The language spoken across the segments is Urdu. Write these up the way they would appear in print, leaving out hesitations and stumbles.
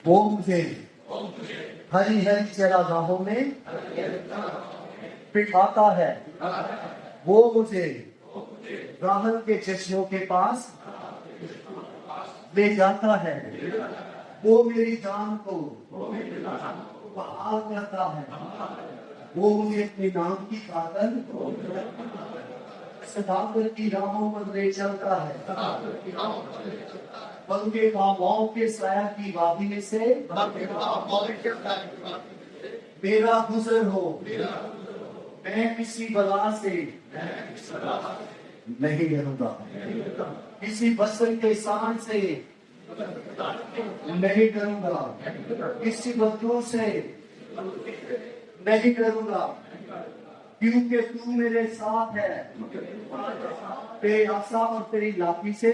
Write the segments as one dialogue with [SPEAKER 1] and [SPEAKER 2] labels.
[SPEAKER 1] وہ مجھے ہری ہری چراگاہوں میں بٹھاتا ہے، وہ مجھے راحت کے چشموں کے پاس لے جاتا ہے، وہ میری جان کو بحال کرتا ہے، وہ مجھے اپنے نام کی خاطر صداقت کی راہوں پر لے چلتا ہے، بلکہ خاموشیوں کے سایہ کی وادی میں سے میرا گزر ہو، میں کسی بلا سے نہیں ڈروں گا، کسی بسر کے سان سے نہیں ڈروں گا، کسی بدلوں سے نہیں ڈروں گا، کیونکہ تو میرے ساتھ ہے، تیرے عصا اور تیری لاٹھی سے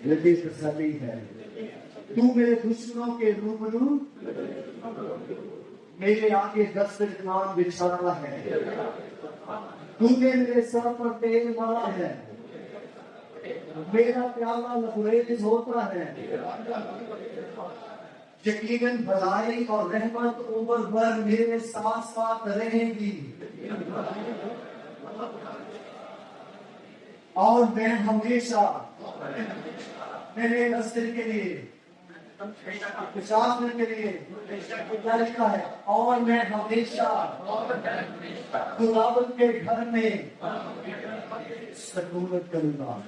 [SPEAKER 1] میری تسلی ہے، تو میرے دشمنوں کے روبرو میرے آگے دسترخوان بچھاتا ہے، تو نے میرے سر پر تیل مارا ہے، میرا پیالہ لبریز ہوتا ہے، یقیناً بھلائی اور رحمت عمر بھر میرے ساتھ ساتھ رہے گی، اور میں ہمیشہ میرے نسل کے لیے 50 منٹ کے لیے کیا لکھا ہے، اور میں ہمیشہ خداوند کے گھر میں سکونت کروں گا۔